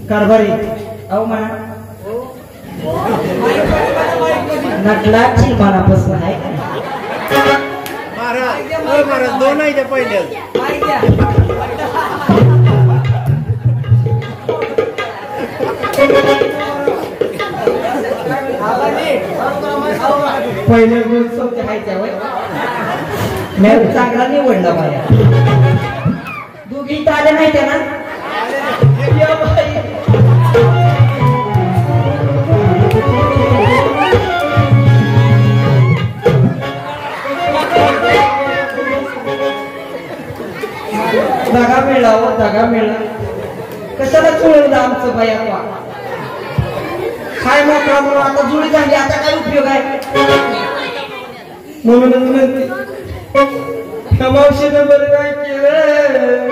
कारभारी अहो म्हणा नटलाची मनापासून आहे महाराज दोन आहे पहिले पहिले दोन चौथे खायच्या मी चांगला निवडला माझ्या दोघी आले नाही त्या ना जागा मिळला हो जागा मिळला कशाला जुळवलं आमचं बाया काय मोकळा म्हणून आता जुळी झाली आता काय उपयोग आहे म्हणूनच म्हणते मावशीनं बरं काय केलं